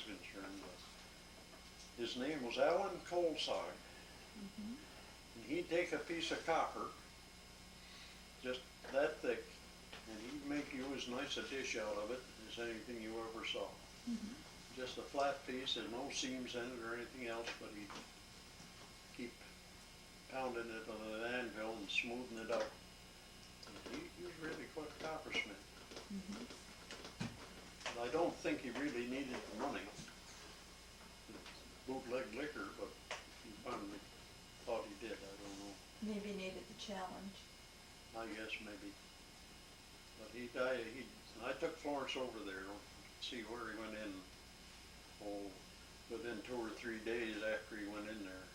concerned. His name was Elwin Rowell. Mm-hmm. And he'd take a piece of copper, just that thick, and he'd make you as nice a dish out of it as anything you ever saw. Mm-hmm. Just a flat piece, there's no seams in it or anything else, but he'd keep pounding it on an anvil and smoothing it out. And he was really quite a coppersmith. Mm-hmm. And I don't think he really needed the money, bootleg liquor, but he finally thought he did, I don't know. Maybe needed the challenge. I guess maybe. But he died, I took Florence over there to see where he went in, within 2 or 3 days after he went in there.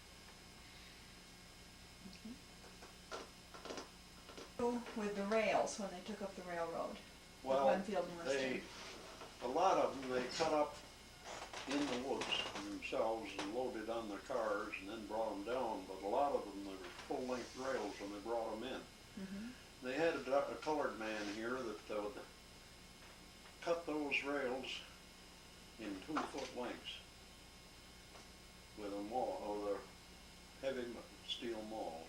With the rails, when they took up the railroad, Well, Glenfield and Western. a lot of them they cut up in the woods themselves and loaded on their cars and then brought them down, but a lot of them, they were full-length rails when they brought them in. Mm-hmm. They had a colored man here that would cut those rails in 2-foot lengths with a maul, or a heavy steel maul.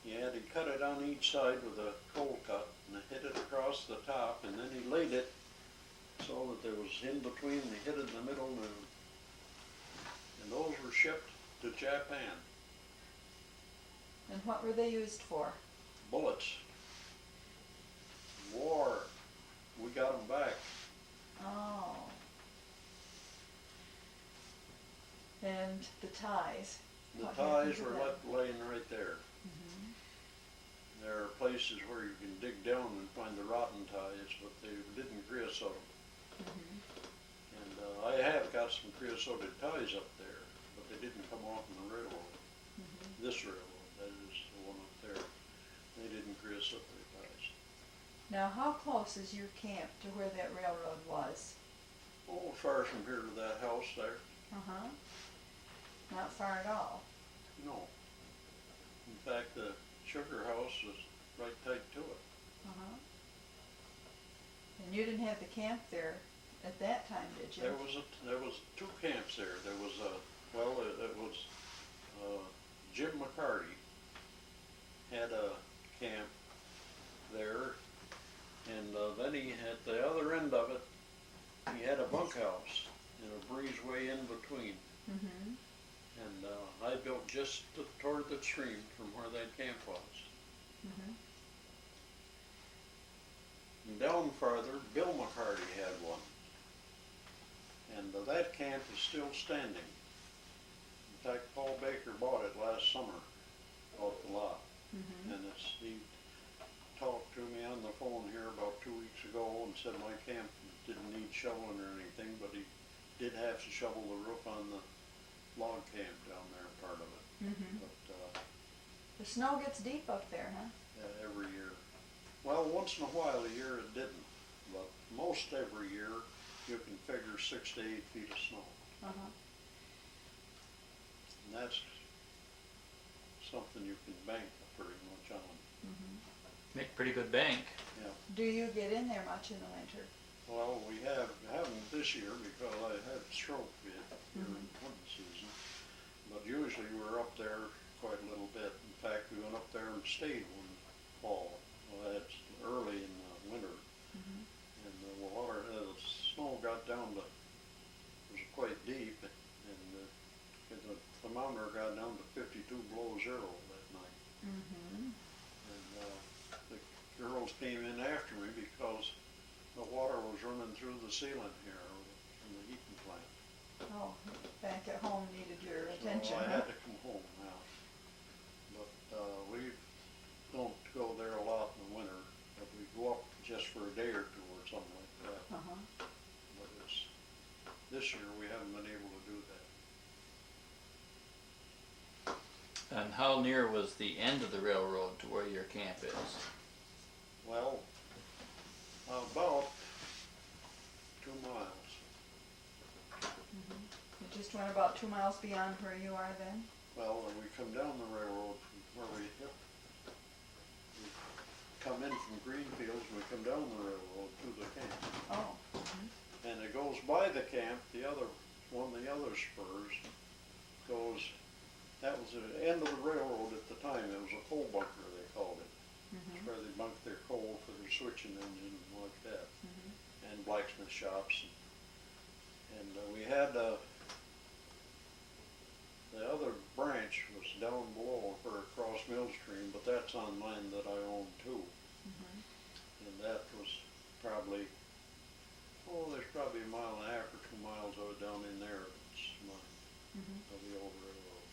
He cut it on each side with a cold cut and hit it across the top, and then he laid it so that there was in between, they hit it in the middle, and those were shipped to Japan. And what were they used for? Bullets. War. We got them back. Oh. And the ties. The What ties happened to were them? left laying right there. Mm-hmm. There are places where you can dig down and find the rotten ties, but they didn't creosote them. Mm-hmm. And I have got some creosoted ties up there, but they didn't come off in the railroad. Mm-hmm. This railroad, that is the one up there. They didn't creosote their ties. Now, how close is your camp to where that railroad was? Oh, far from here to that house there. Uh-huh. Not far at all. No. In fact, the sugar house was right tight to it. Uh-huh. And you didn't have the camp there at that time, did you? There was 2 camps there. There was it was Jim McCarty had a camp there, and then he at the other end of it, he had a bunkhouse and a breezeway in between. Mm-hmm. And I built just toward the stream from where that camp was. Mm-hmm. And down farther, Bill McCarty had one. And that camp is still standing. In fact, Paul Baker bought it last summer, bought the lot. Mm-hmm. And he talked to me on the phone here about 2 weeks ago and said my camp didn't need shoveling or anything, but he did have to shovel the roof on the log camp down there, part of it. Mm-hmm. But The snow gets deep up there, huh? every year. Well, once in a while a year it didn't, but most every year you can figure 6 to 8 feet of snow. Uh-huh. And that's something you can bank pretty much on. Mm-hmm. Make pretty good bank. Yeah. Do you get in there much in the winter? Well, we haven't this year because I had stroke here during hunting season. But usually we're up there quite a little bit. In fact, we went up there and stayed one fall. Well, that's early in the winter. Mm-hmm. And the snow got down to, it was quite deep, and the thermometer got down to 52 below zero that night. Mm-hmm. And the girls came in after me because the water was running through the ceiling here from the heating plant. Oh, back at home needed your attention, So I huh? had to come home now. But we don't go there a lot in the winter, but we go up just for a day or 2 or something like that. Uh-huh. But this year we haven't been able to do that. And how near was the end of the railroad to where your camp is? Well, about 2 miles. Mm-hmm. You just went about 2 miles beyond where you are then? Well, when we come down the railroad from where we come in from Greenfield, and we come down the railroad to the camp. Oh. Mm-hmm. And it goes by the camp, one of the other spurs goes, that was the end of the railroad at the time. It was a coal bunker, they called it. It's where they bunked their coal for their switching engine and like that, and blacksmith shops. And we had the other branch was down below or across Mill Stream, but that's on land that I own too. And that was probably, there's probably a mile and a half or 2 miles of it down in there. It's mine, of the old railroad.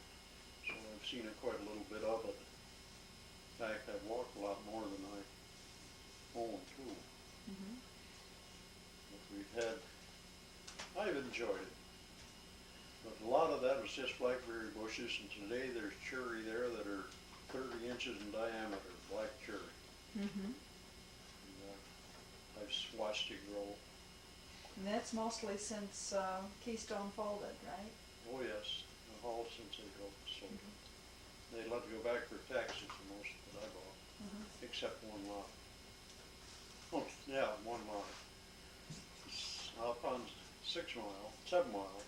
So I've seen it quite a little bit of it. In fact, I've walked a lot more than I own too. But I've enjoyed it. But a lot of that was just blackberry bushes, and today there's cherry there that are 30 inches in diameter, black cherry. And, I've watched it grow. And that's mostly since Keystone folded, right? Oh yes, all since they sold it. They let go back for taxes for most that I bought, except one lot. Oh, yeah, one lot. It's up on 7 mile,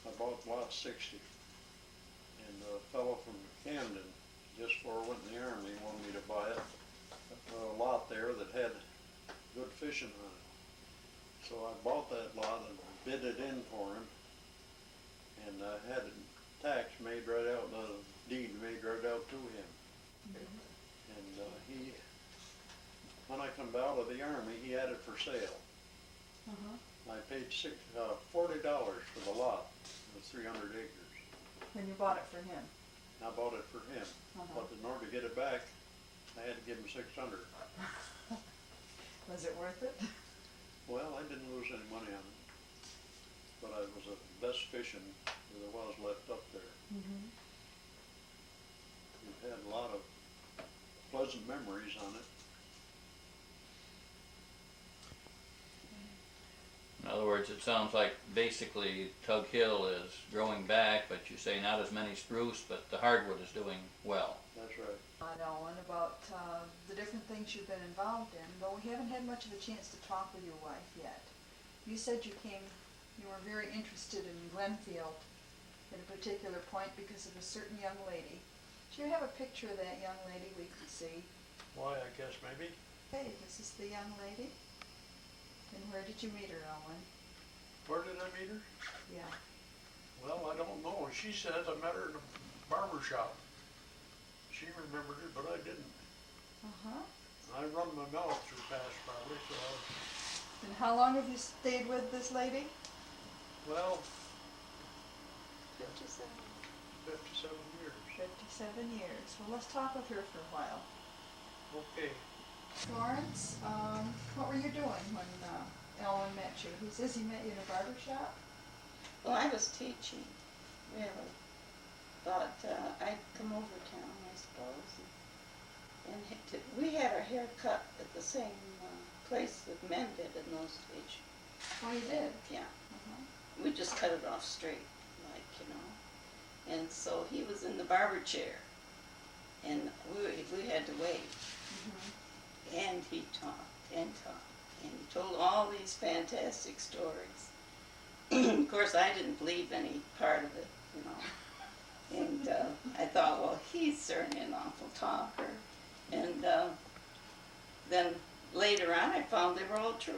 I bought lot 60. And a fellow from Camden, just before I went in the Army, wanted me to buy a lot there that had good fishing on it. So I bought that lot and bid it in for him, and had a tax made right out, the deed made right out to him. And when I come out of the Army, he had it for sale. I paid $40 for the lot. It was 300 acres. When you bought it for him? I bought it for him, but in order to get it back, I had to give him $600. Was it worth it? Well, I didn't lose any money on it, but I was the best fishing there was left up there. We've had a lot of pleasant memories on it. In other words, it sounds like basically Tug Hill is growing back, but you say not as many spruce, but the hardwood is doing well. That's right. I know, and about the different things you've been involved in, but we haven't had much of a chance to talk with your wife yet. You said you were very interested in Glenfield at a particular point because of a certain young lady. Do you have a picture of that young lady we could see? Why, I guess maybe. Hey, this is the young lady. And where did you meet her, Elwin? Where did I meet her? Yeah. Well, I don't know. She says I met her in a barber shop. She remembered it, but I didn't. I run my mouth through past probably, so And how long have you stayed with this lady? well, 57. 57 years. 57 years. Well, let's talk with her for a while. Okay. Florence, what were you doing when Elwin met you? He says he met you in a barber shop? Well, I was teaching, really. But I'd come over town, I suppose. And we had our hair cut at the same place that men did in those days. Oh, you did? Yeah. We just cut it off straight, And so he was in the barber chair, and we had to wait. And he talked and talked, and he told all these fantastic stories. Of course, I didn't believe any part of it, And I thought, well, he's certainly an awful talker. And then later on, I found they were all true.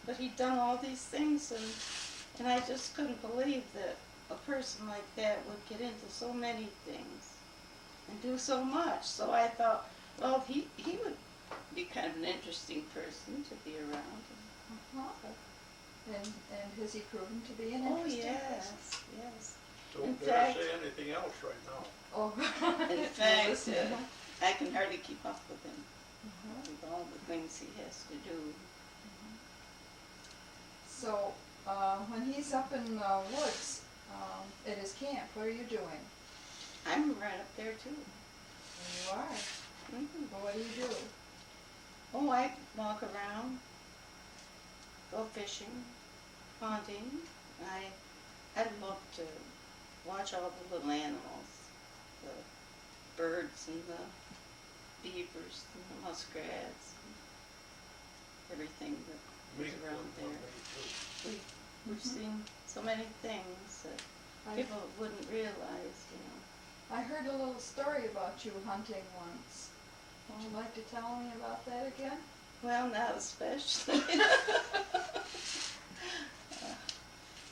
But he'd done all these things, and I just couldn't believe that a person like that would get into so many things and do so much. So I thought, well, he would be kind of an interesting person to be around. And has he proven to be an Oh, interesting yes, person? yes. Don't In dare fact- say anything else right now. Oh. In fact, I can hardly keep up with him, with all the things he has to do. So, when he's up in the woods at his camp, what are you doing? I'm right up there, too. You are. Well, what do you do? Oh, I walk around, go fishing, hunting. I love to watch all the little animals, the birds and the beavers and the muskrats, and everything that was around there. We've seen so many things that people wouldn't realize, you know. I heard a little story about you hunting once. Would you like to tell me about that again? Well, not especially.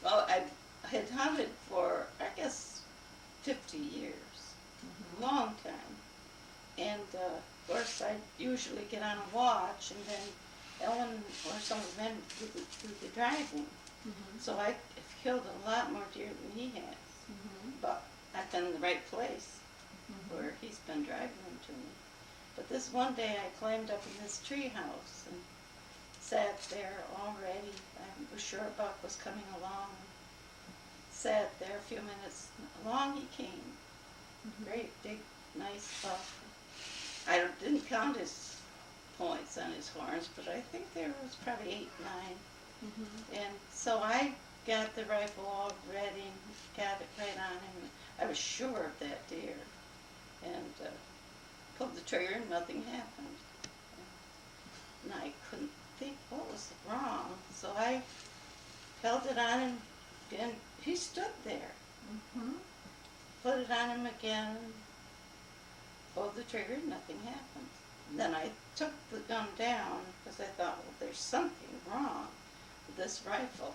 Well, I had hunted for, I guess, 50 years, long time. And of course, I'd usually get on a watch, and then Elwin or some of the men would do the driving. So I killed a lot more deer than he has. But I've been in the right place where he's been driving them to me. But this one day I climbed up in this tree house and sat there all ready. I was sure a buck was coming along. Sat there a few minutes. Along he came. Great big nice buck. I didn't count his points on his horns, but I think there was probably 8, 9. And so I got the rifle all ready and got it right on him. I was sure of that deer. And pulled the trigger and nothing happened. And I couldn't think what was wrong. So I held it on him and he stood there. Put it on him again, pulled the trigger, nothing happened. And then I took the gun down because I thought, well, there's something wrong with this rifle.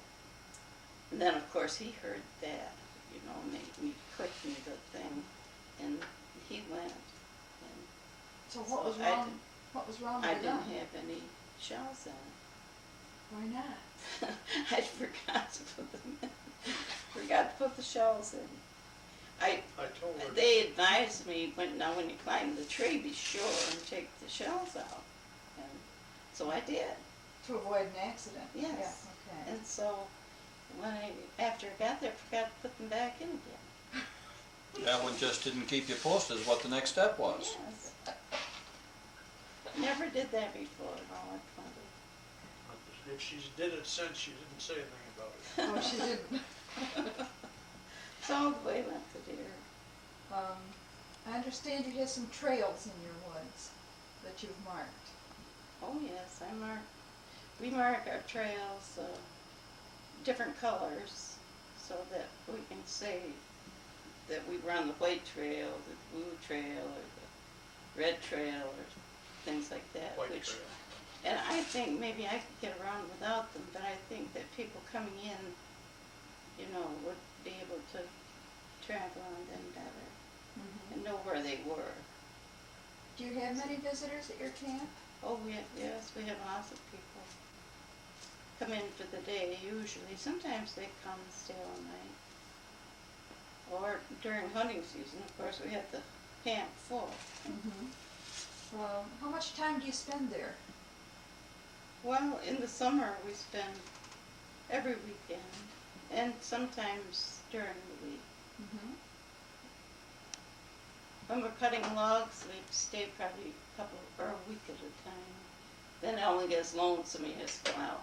And then, of course, he heard that, you know, made me click me the thing, and he went. And So what was wrong? What was wrong with I the didn't gun? have any shells in it. Why not? I forgot to put them in. Forgot to put the shells in. I told her. They advised me when you climb the tree, be sure and take the shells out. And so I did. To avoid an accident? Yes. Yeah, okay. And so after I got there, I forgot to put them back in again. That one just didn't keep you posted is what the next step was. Yes. Never did that before at all. It's funny. If she did it since, she didn't say anything about it. Oh, she didn't. So away went the deer. I understand you have some trails in your woods that you've marked. Oh yes, we mark our trails different colors so that we can say that we were on the white trail, the blue trail, or the red trail, or things like that. White trail. And I think maybe I could get around without them, but I think that people coming in, you know, would be able to travel on them better and know where they were. Do you have many visitors at your camp? Oh, yes, we have lots of people come in for the day usually. Sometimes they come and stay all night. Or during hunting season, of course, we have the camp full. How much time do you spend there? Well, in the summer we spend every weekend and sometimes during the week. When we're cutting logs, we stay probably a week at a time. Then it only gets lonesome, he has to go out.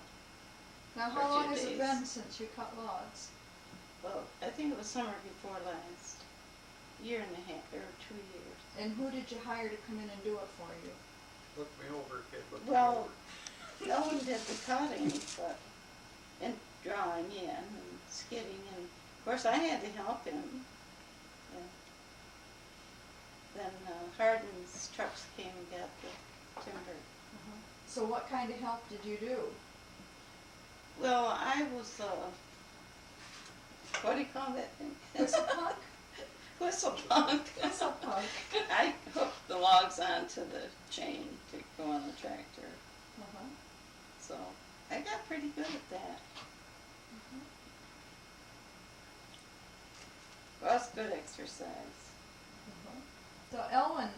Now, For a how long few has it days. been since you cut logs? Well, I think it was summer before last. Year and a half, or 2 years. And who did you hire to come in and do it for you? Look me over, kid, look me Well, over. no one did the cutting, but, and drawing in and skidding, and of course I had to help him. Yeah. Then Hardin's trucks came and got the timber. So what kind of help did you do? Well, I was, what do you call that thing? Whistlepunk? Whistlepunk. Whistlepunk. I hooked the logs onto the chain to go on the tractor. So I got pretty good at that. Well, it's good exercise. So Elwin,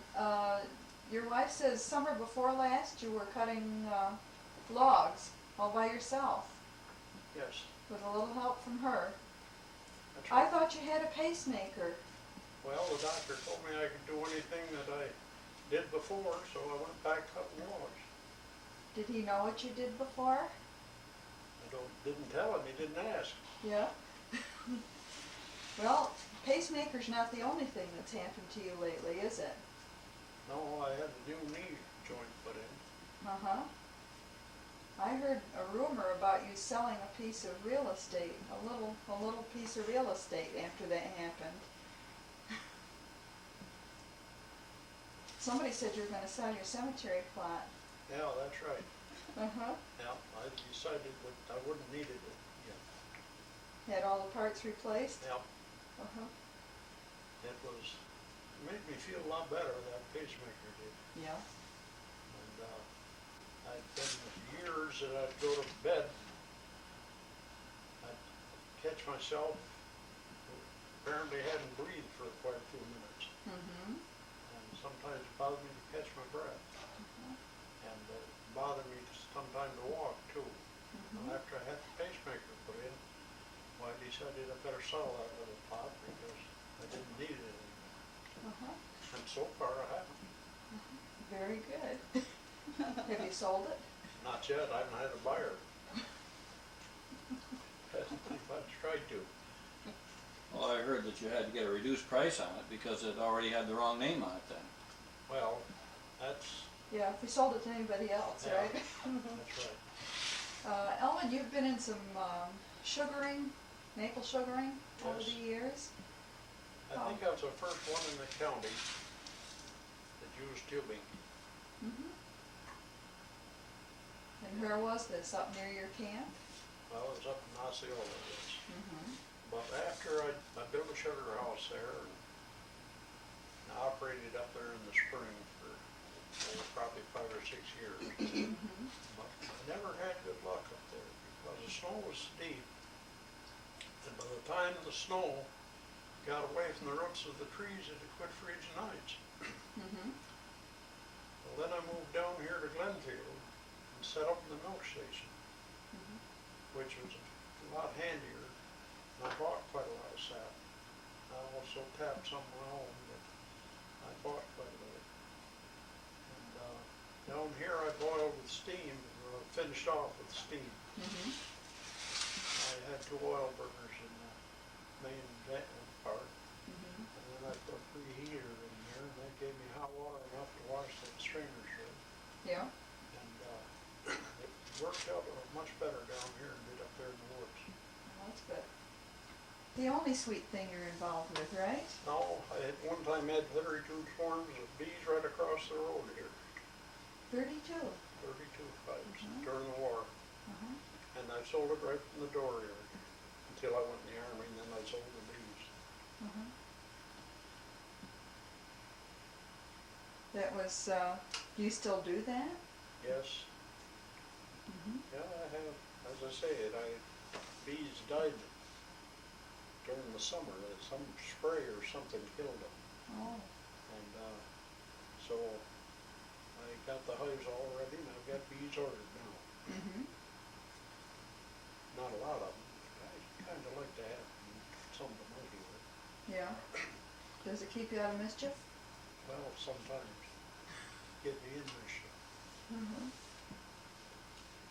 your wife says summer before last you were cutting logs all by yourself Yes, with a little help from her. that's I right. thought you had a pacemaker. Well, the doctor told me I could do anything that I did before, so I went back cutting logs. Did he know what you did before? Didn't tell him, he didn't ask. Yeah. Well, pacemaker's not the only thing that's happened to you lately, is it? No, I had a new knee joint put in. I heard a rumor about you selling a piece of real estate, a little piece of real estate after that happened. Somebody said you were gonna sell your cemetery plot. Yeah, that's right. Uh-huh. Yeah, I decided that I wouldn't need it again. Had all the parts replaced? Yeah, Uh-huh. it made me feel a lot better, that pacemaker did. Yeah. And, I'd been years that I'd go to bed, I'd catch myself, apparently hadn't breathed for quite a few minutes. Mm-hmm. And sometimes it bothered me to catch my breath. And it bothered me sometimes to walk too. And after I had the pacemaker put in, well, I decided I better sell that little pot because I didn't need it anymore. Uh-huh. And so far I haven't. Very good. Have you sold it? Not yet, I haven't had a buyer. I've tried to. Well, I heard that you had to get a reduced price on it because it already had the wrong name on it then. Well, that's Yeah, if you sold it to anybody else, Yeah. right? right. Elwin, you've been in some sugaring, maple sugaring over Yes. the years. I think I was the first one in the county that used tubing. Mm-hmm. And where was this? Up near your camp? Well, it was up in Monteola, yes. Mm-hmm. But after I built a sugar house there and I operated up there in the spring for probably 5 or 6 years. But I never had good luck up there because the snow was steep. And by the time the snow got away from the roots of the trees, it had quit freezing nights. Mm-hmm. Well, then I moved down here to Glenfield and set up in the milk station, which was a lot handier. And I bought quite a lot of sap. I also tapped some of my own, but I bought quite a bit. And down here I boiled with steam, or finished off with steam. Mm-hmm. I had 2 oil burners in the main part, Mm-hmm. and then I put a preheater in there, and that gave me hot water enough to wash the strainers with. Yeah. And it worked out much better down here than it did up there in the woods. Well, that's good. The only sweet thing you're involved with, right? No, I at one time had 32 swarms of bees right across the road here, 32. 32 hives Mhm. during the war. Uh-huh. And I sold it right from the door here until I went in the army, and then I sold the bees. Uh-huh. That was, do you still do that? Yes, Mm-hmm. yeah, I have, as I say, bees died during the summer. Some spray or something killed them. Oh. And so I got the hives all ready, and I've got bees ordered now. Mm-hmm. Not a lot of them. I kind of like to have some to monkey with. Yeah. Does it keep you out of mischief? Well, sometimes get me in mischief. Mm-hmm.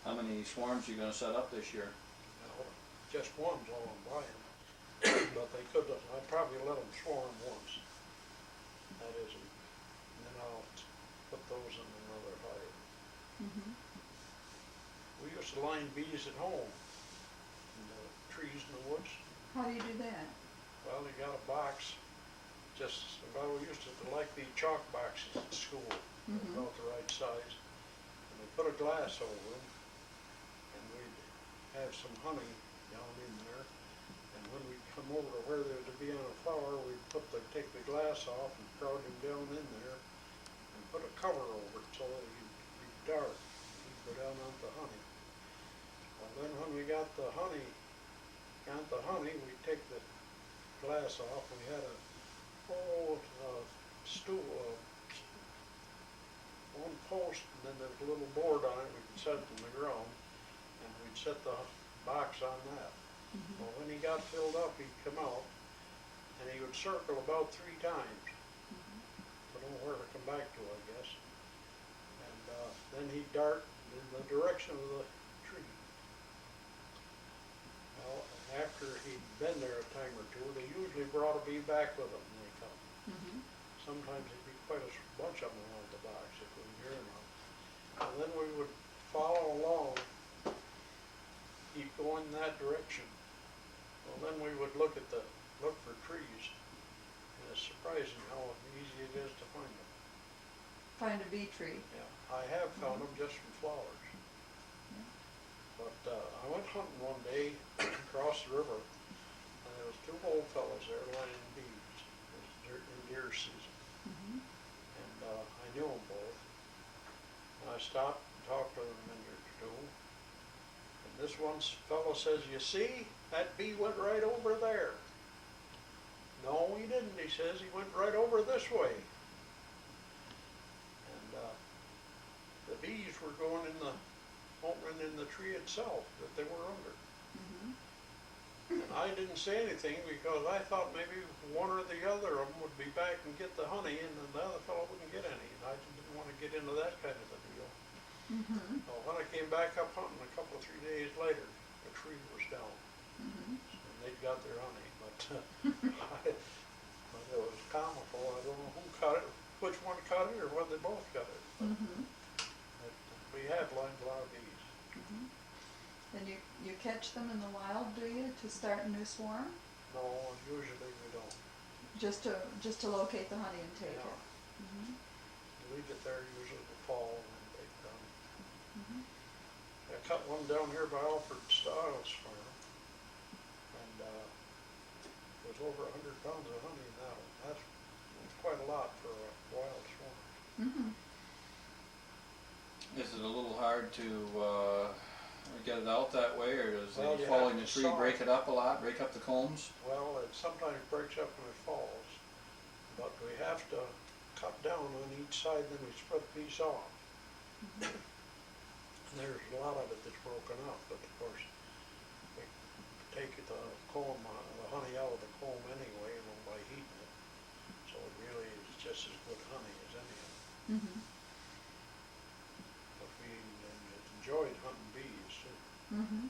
How many swarms are you gonna set up this year? Now, just one's all I'm buying. But they could have, I'd probably let them swarm once. That isn't. And then I'll put those in another hive. Mm-hmm. We used to line bees at home in the trees in the woods. How do you do that? Well, you got a box, well, we used to like the chalk boxes at school, Mhm. about the right size. And we put a glass over them, and we'd have some honey down in there. And when we'd come over to where there to be on a flower, we'd take the glass off and crowd him down in there, and put a cover over it so that he'd be dark. He'd go down on the honey. Well, then when we got the honey, we'd take the glass off. We had a stool, one post, and then there's a little board on it we could set it in the ground, and we'd set the box on that. Mm-hmm. Well, when he got filled up, he'd come out, and he would circle about 3 times. I don't know where to come back to, I guess. And then he'd dart in the direction of the tree. Well, after he'd been there a time or two, they usually brought a bee back with them when they come. Mm-hmm. Sometimes there'd be quite a bunch of them around the box if we were near enough. And then we would follow along go in that direction. Well, then we would look for trees, and it's surprising how easy it is to find them. Find a bee tree. Yeah, I have found them just from flowers. Yeah. But I went hunting one day across the river, and there was two old fellows there lining bees. It was in deer season, Mm-hmm. and I knew them both. And I stopped and talked to them a minute or two. And this one fellow says, "You see, that bee went right over there." "No, he didn't," he says. "He went right over this way." And the bees were going in the opening in the tree itself that they were under. Mm-hmm. And I didn't say anything because I thought maybe one or the other of them would be back and get the honey, and then the other fellow wouldn't get any. And I didn't want to get into that kind of a deal. Mm-hmm. Well, when I came back up hunting a couple of 3 days later, the tree was down, Mm-hmm. and they'd got their honey. But but it was comical. I don't know who caught it, which one caught it, or whether they both got it. But Mm-hmm. we had lined a lot of bees. Mm-hmm. And you catch them in the wild, do you, to start a new swarm? No, usually we don't. Just to locate the honey and take Yeah. it. Mm-hmm. We get there usually in the fall and take the honey. Mm-hmm. I cut one down here by Alfred Stiles' farm, and it was over 100 pounds of honey in that one. That's quite a lot for a wild swarm. Mm-hmm. Is it a little hard to get it out that way, or does Well, the you falling have the to tree saw break it. it up a lot, break up the combs? Well, it sometimes breaks up when it falls, but we have to cut down on each side, then we split a piece off. Mm-hmm. And there's a lot of it that's broken up, but of course, we take the comb, the honey out of the comb anyway, by heating it. So it really is just as good honey as any of it. Mm-hmm. But we enjoyed hunting bees too. Mm-hmm.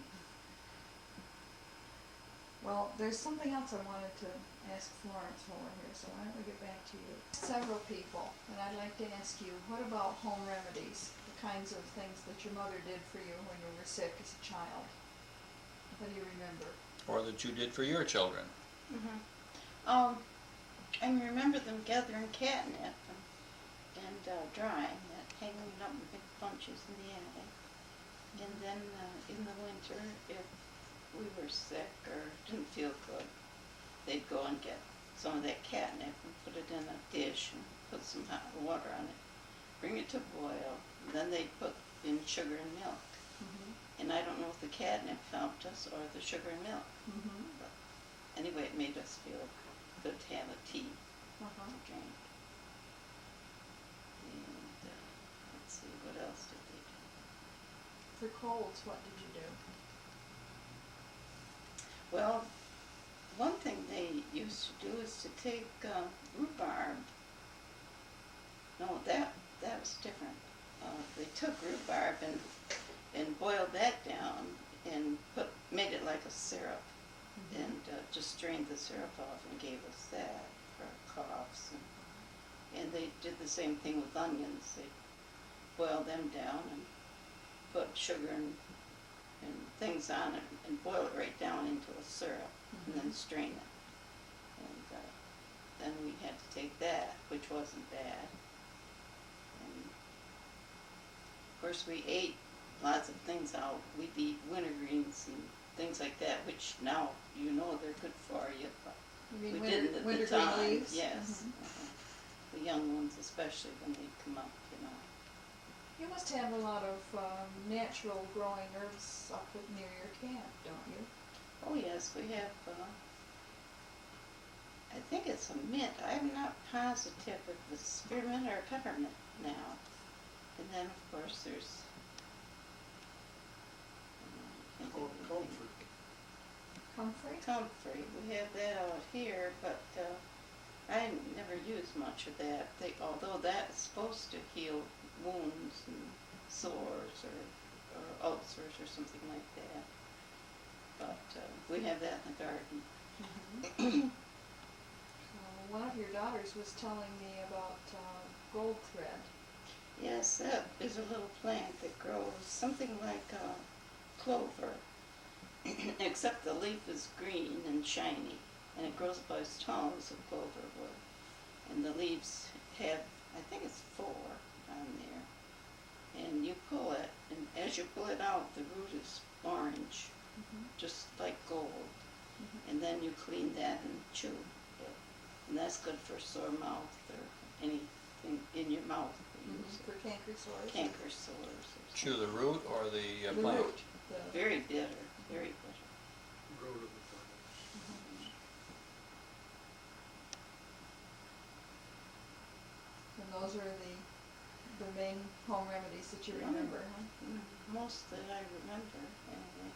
Well, there's something else I wanted to ask Florence while we're here, so why don't we get back to you? Several people, and I'd like to ask you, what about home remedies? The kinds of things that your mother did for you when you were sick as a child? What do you remember? Or that you did for your children? Mm-hmm. I remember them gathering catnip and drying it, hanging it up in big bunches in the attic. And then in the winter, if we were sick or didn't feel good, they'd go and get some of that catnip and put it in a dish and put some hot water on it, bring it to boil, and then they'd put in sugar and milk. Mm-hmm. And I don't know if the catnip helped us or the sugar and milk. Mm-hmm. But anyway, it made us feel good to have a tea Uh-huh. to drink. And let's see, what else did they do? For colds, what did you do? Well, one thing they used to do is to take rhubarb. No, that was different. They took rhubarb and boiled that down and made it like a syrup, Mm-hmm. and just strained the syrup off and gave us that for coughs. And they did the same thing with onions. They boiled them down and put sugar and things on it and boil it right down into a syrup, and then strain it. And then we had to take that, which wasn't bad. And of course we ate lots of things out. We'd eat wintergreens and things like that, which now you know they're good for you, but You mean we didn't at the wintergreen time. leaves? Yes. Mhm. The young ones especially, when they come up, you know. You must have a lot of natural growing herbs up near your camp, don't you? Oh yes, we have, I think it's a mint. I'm not positive if it's spearmint or peppermint now. And then of course there's, can't think Called of anything. comfort. Comfrey? Comfrey, we have that out here, but I never use much of that. Although that's supposed to heal wounds and sores or ulcers or something like that. But we have that in the garden. Mm-hmm. One of your daughters was telling me about gold thread. Yes, that is a little plant that grows something like clover. except the leaf is green and shiny, and it grows about as tall as a clover would. And the leaves have, I think it's 4 on there. And you pull it, and as you pull it out, the root is orange, just like gold. And then you clean that and chew it. And that's good for sore mouth or anything in your mouth. For canker sores? Canker sores. Chew the root or the The plant? root. Very bitter, very bitter. Root of the plant. And those are the main home remedies that you remember, huh? Most that I remember, anyway.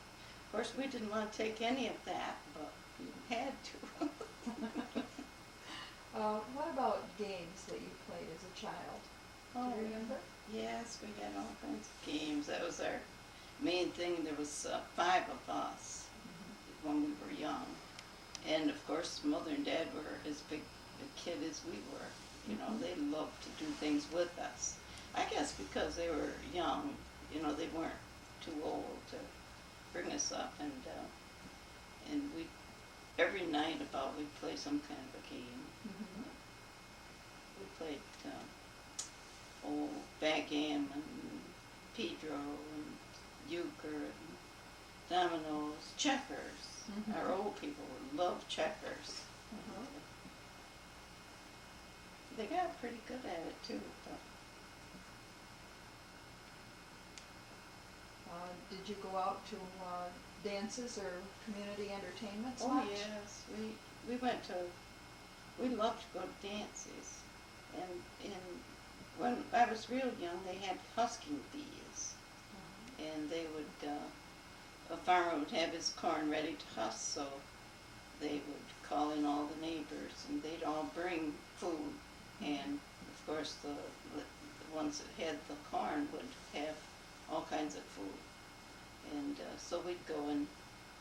Of course, we didn't want to take any of that, but we had to. What about games that you played as a child? Do you remember? Yes, we had all kinds of games. That was our main thing. There was 5 of us when we were young. And of course, Mother and Dad were as big a kid as we were. You know, they loved to do things with us. I guess because they were young, you know, they weren't too old to bring us up. And we, every night about, we'd play some kind of a game. We played backgammon, and Pedro, and euchre, and dominoes, checkers. Our old people loved checkers. They got pretty good at it too. But. Did you go out to dances or community entertainments Oh much? yes, we went to. We loved to go to dances, and when I was real young, they had husking bees, and they would. A farmer would have his corn ready to husk, so they would call in all the neighbors, and they'd all bring food, and of course the ones that had the corn would have all kinds of food, and so we'd go and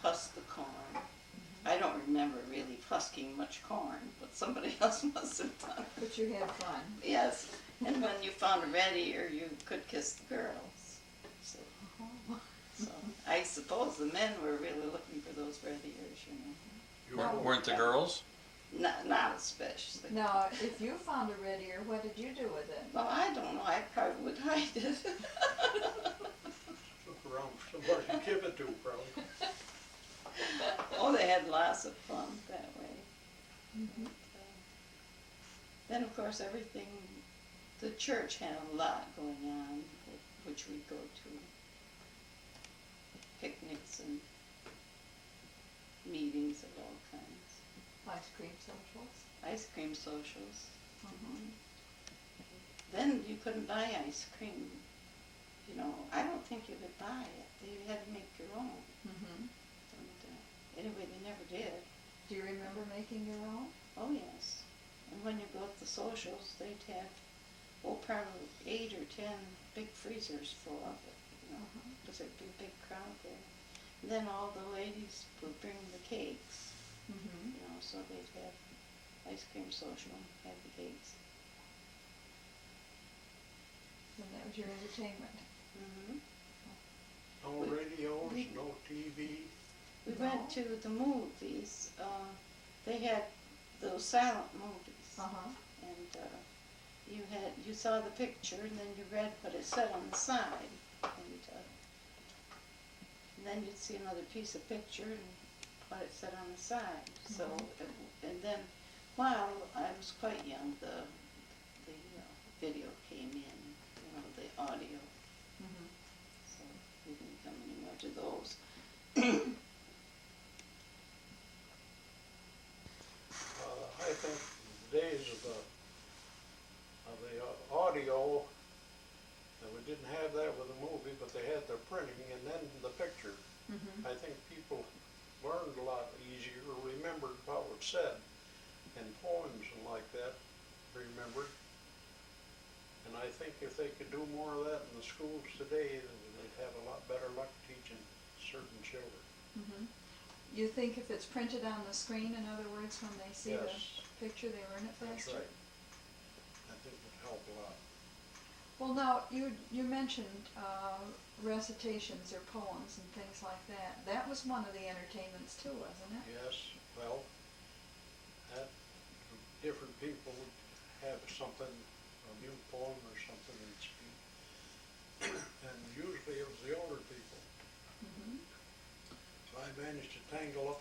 husk the corn. I don't remember really husking much corn, but somebody else must have done. But you had fun. Yes, and when you found a red ear, you could kiss the girls. So I suppose the men were really looking for those red ears, you know. Weren't the girls? Not especially. Now, if you found a red ear, what did you do with it? Well, I don't know. I probably would hide it. Look around for somebody to give it to, probably. Oh, they had lots of fun that way. Then, of course, everything, the church had a lot going on, which we'd go to. Picnics and meetings of all kinds. Ice cream socials? Ice cream socials. Then you couldn't buy ice cream. You know, I don't think you could buy it. You had to make your own. And anyway, they never did. Do you remember making your own? Oh, yes. And when you go to the socials, they'd have, probably 8 or 10 big freezers full of it, you know, because there'd be a big crowd there. And then all the ladies would bring the cakes, you know, so they'd have ice cream social and have the cakes. And that was your entertainment. No radios, no TV. We went to the movies. They had those silent movies. And you saw the picture, and then you read what it said on the side, and then you'd see another piece of picture and what it said on the side. So, and then while I was quite young, the video came in, you know, the audio. So we didn't come anymore to those. I think the days of the audio, and we didn't have that with the movie, but they had the printing and then the picture. I think people learned a lot easier, remembered what was said, and poems and like that remembered. And I think if they could do more of that in the schools today, then they'd have a lot better luck teaching certain children. You think if it's printed on the screen, in other words, when they see Yes. the picture, they learn it That's faster? right. I think it would help a lot. Well, now, you mentioned recitations or poems and things like that. That was one of the entertainments too, wasn't it? Yes, well, that, different people would have something, a new poem or something they'd speak. And usually it was the older people. Mm-hmm. So I managed to tangle up